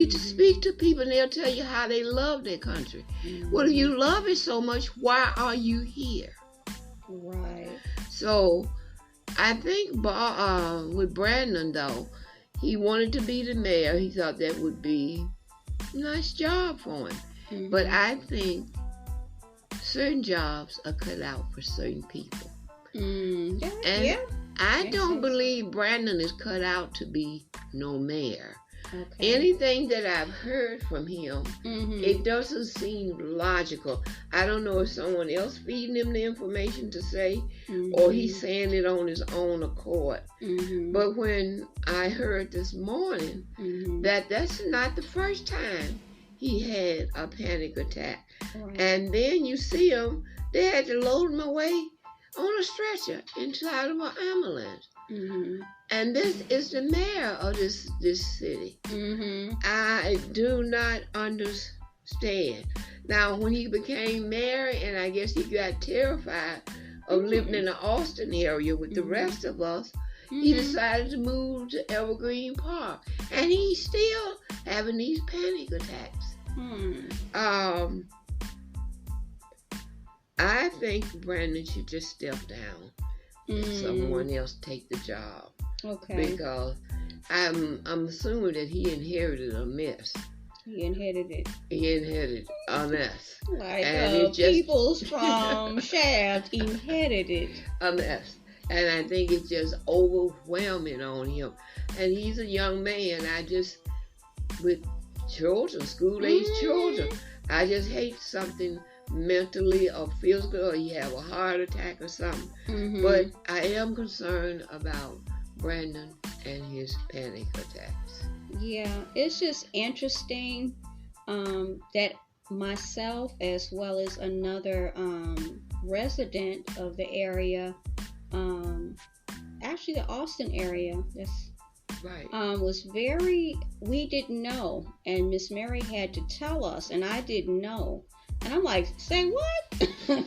To speak to people and they'll tell you how they love their country. Well, if you love it so much, why are you here? Right. So I think with Brandon, though, he wanted to be the mayor. He thought that would be a nice job for him. But I think certain jobs are cut out for certain people. I don't believe Brandon is cut out to be no mayor. Okay. Anything that I've heard from him, it doesn't seem logical. I don't know if someone else feeding him the information to say, or he's saying it on his own accord. But when I heard this morning that's not the first time he had a panic attack. Right. And then you see him, they had to load him away on a stretcher inside of an ambulance. And this is the mayor of this city. I do not understand. Now, when he became mayor, and I guess he got terrified of living in the Austin area with the rest of us, he decided to move to Evergreen Park. And he's still having these panic attacks. I think Brandon should just step down and someone else take the job. Okay. Because I'm assuming that he inherited a mess. He inherited a mess. Like and people's from Shaft inherited a mess. And I think it's just overwhelming on him. And he's a young man. With children, school-age children, I just hate something mentally or physically, or you have a heart attack or something. But I am concerned about Brandon and his panic attacks. Yeah, it's just interesting that myself, as well as another resident of the area, actually the Austin area, that's right, we didn't know, and Miss Mary had to tell us, and I didn't know. And I'm like, say what?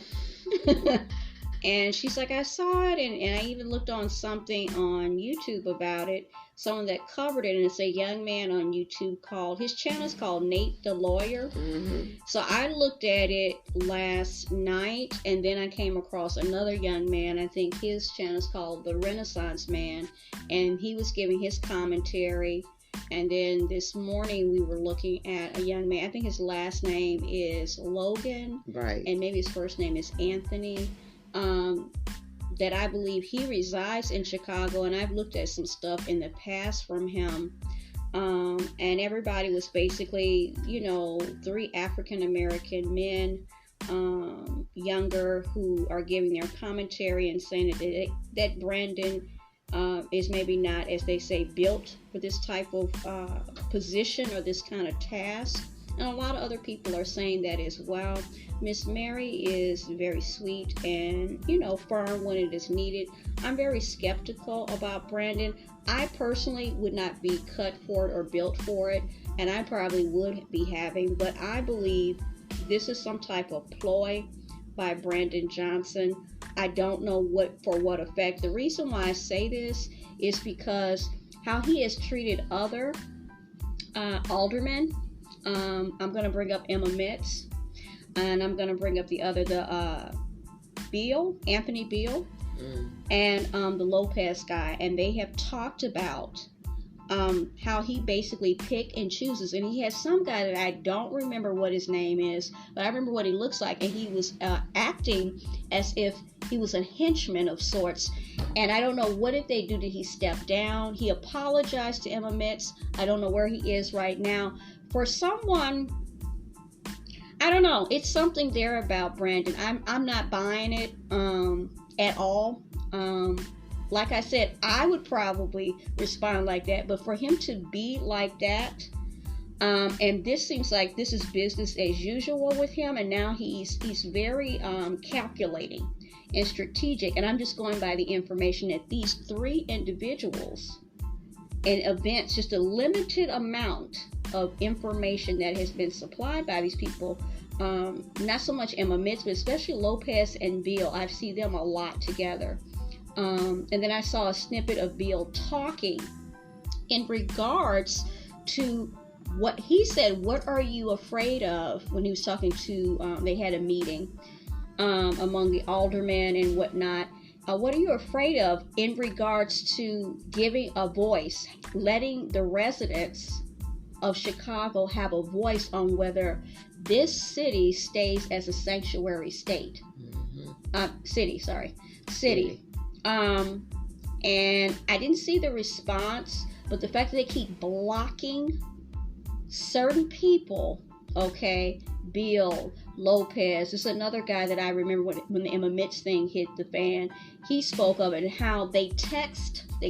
And she's like, I saw it, and I even looked on something on YouTube about it, someone that covered it, and it's a young man on YouTube his channel is called Nate the Lawyer. So I looked at it last night, and then I came across another young man. I think his channel is called The Renaissance Man, and he was giving his commentary. And then this morning we were looking at a young man, I think his last name is Logan, right, and maybe his first name is Anthony, that I believe he resides in Chicago, and I've looked at some stuff in the past from him, and everybody was basically, 3 African American men, younger, who are giving their commentary and saying that Brandon is maybe not, as they say, built for this type of position or this kind of task. And a lot of other people are saying that as well. Miss Mary is very sweet and, firm when it is needed. I'm very skeptical about Brandon. I personally would not be cut for it or built for it, and I probably would be having, but I believe this is some type of ploy by Brandon Johnson. I don't know for what effect. The reason why I say this is because how he has treated other aldermen. I'm going to bring up Emma Metz, and I'm going to bring up Anthony Beal, and the Lopez guy, and they have talked about how he basically pick and chooses, and he has some guy that I don't remember what his name is, but I remember what he looks like, and he was acting as if he was a henchman of sorts, and I don't know, what did they do? Did he step down? He apologized to Emma Metz. I don't know where he is right now. For someone, I don't know, it's something there about Brandon. I'm not buying it at all. Like I said, I would probably respond like that, but for him to be like that, and this seems like this is business as usual with him, and now he's very calculating and strategic, and I'm just going by the information that these 3 individuals and events, just a limited amount of information that has been supplied by these people, not so much Emma Metz, but especially Lopez and Beal. I see them a lot together. And then I saw a snippet of Beal talking in regards to what he said, what are you afraid of, when he was talking to, they had a meeting among the aldermen and whatnot. What are you afraid of in regards to giving a voice, letting the residents of Chicago have a voice on whether this city stays as a sanctuary state? City. And I didn't see the response, but the fact that they keep blocking certain people, okay, Bill Lopez, this is another guy that I remember when the Emma Mitch thing hit the fan. He spoke of it and how they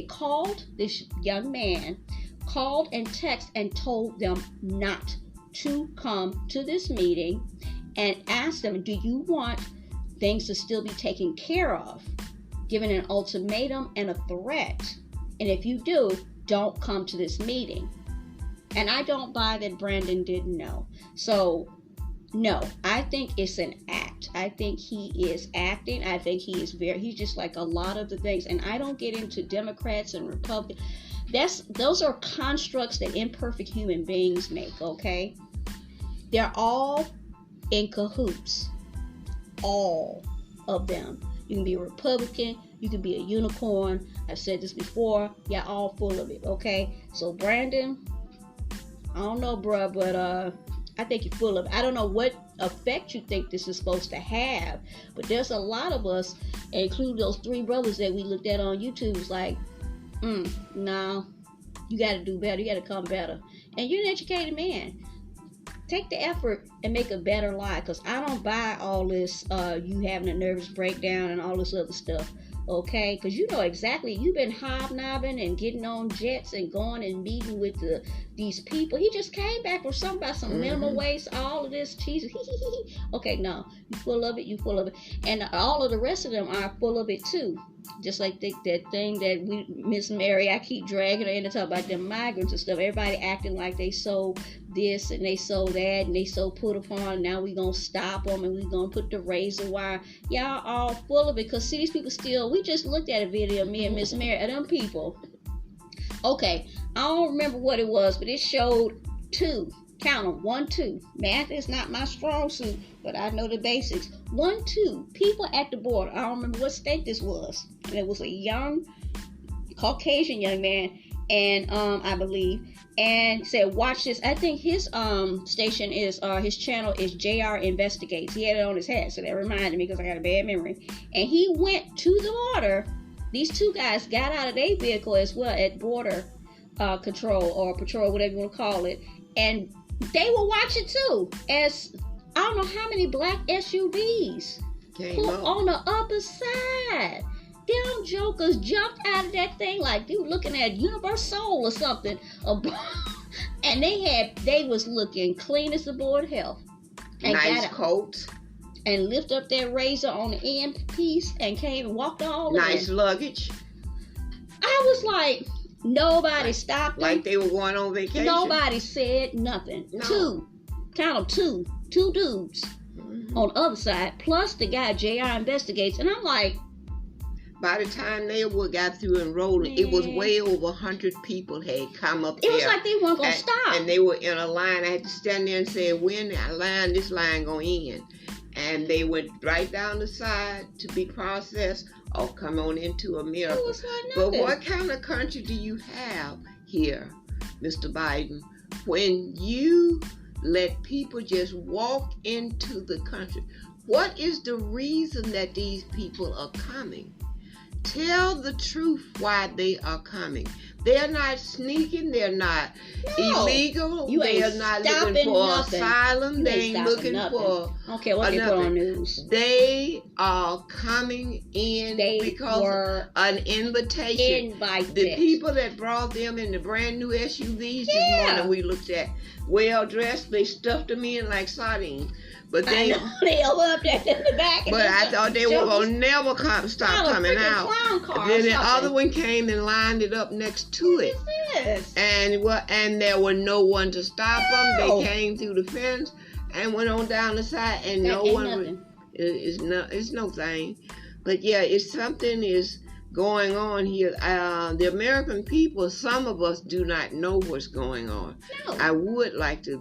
called this young man, called and texted and told them not to come to this meeting, and asked them, do you want things to still be taken care of, giving an ultimatum and a threat, and if you do, don't come to this meeting. And I don't buy that Brandon didn't know. So no, I think it's an act. I think he is acting. I think he's just like a lot of the things. And I don't get into Democrats and Republicans. Those are constructs that imperfect human beings make, okay? They're all in cahoots. All of them. You can be a Republican. You can be a unicorn. I've said this before. You're all full of it, okay? So Brandon, I don't know, bruh, but I think you're full of it. I don't know what effect you think this is supposed to have, but there's a lot of us, including those 3 brothers that we looked at on YouTube, is like, no, you got to do better. You got to come better. And you're an educated man. Take the effort and make a better life, because I don't buy all this, you having a nervous breakdown and all this other stuff. Okay, because you know exactly, you've been hobnobbing and getting on jets and going and meeting with these people. He just came back from something about some minimum wage, all of this cheese. Okay, no, you full of it, and all of the rest of them are full of it too. Just like that thing that Miss Mary, I keep dragging her in to talk about them migrants and stuff. Everybody acting like they so this and they so that and they so put upon. Now we gonna stop them and we gonna put the razor wire. Y'all all full of it, because see, these people still. We just looked at a video of me and Miss Mary of them people. Okay, I don't remember what it was, but it showed 2. Count them, 1, 2. Math is not my strong suit, but I know the basics. 1, 2 people at the border. I don't remember what state this was, and it was a young Caucasian young man, and I believe, and said, "Watch this." I think his station is his channel is JR Investigates. He had it on his head, so that reminded me because I got a bad memory. And he went to the border. These 2 guys got out of their vehicle as well at border control or patrol, whatever you want to call it, and they were watching too, as I don't know how many black SUVs put on the other side. Them jokers jumped out of that thing like they were looking at Universal or something. And they was looking clean as the board health. And nice coats. And lift up that razor on the end piece and came and walked all the way. Nice luggage. I was like, nobody stopped them. Like they were going on vacation. Nobody said nothing. No. 2 dudes on the other side, plus the guy JR Investigates. And I'm like, by the time they got through enrolling, it was way over 100 people had come up there. It was like they weren't going to stop. And they were in a line. I had to stand there and say, when this line going to end? And they went right down the side to be processed or come on into America. It was like nothing. But what kind of country do you have here, Mr. Biden, when you let people just walk into the country? What is the reason that these people are coming? Tell the truth why they are coming. They're not sneaking. They're not illegal. They are not looking for asylum. They ain't looking for. Okay, what they put on news? They are coming in because an invitation. Invited. The people that brought them in the brand new SUVs this morning we looked at, well dressed. They stuffed them in like sardines. But they opened up that in the back. But I thought they were gonna never stop coming out. Then the other one came and lined it up next to it. What is this? And there was no one to stop them. They came through the fence and went on down the side, and no one. It's no thing. But yeah, it's something is going on here. The American people, some of us do not know what's going on. No. I would like to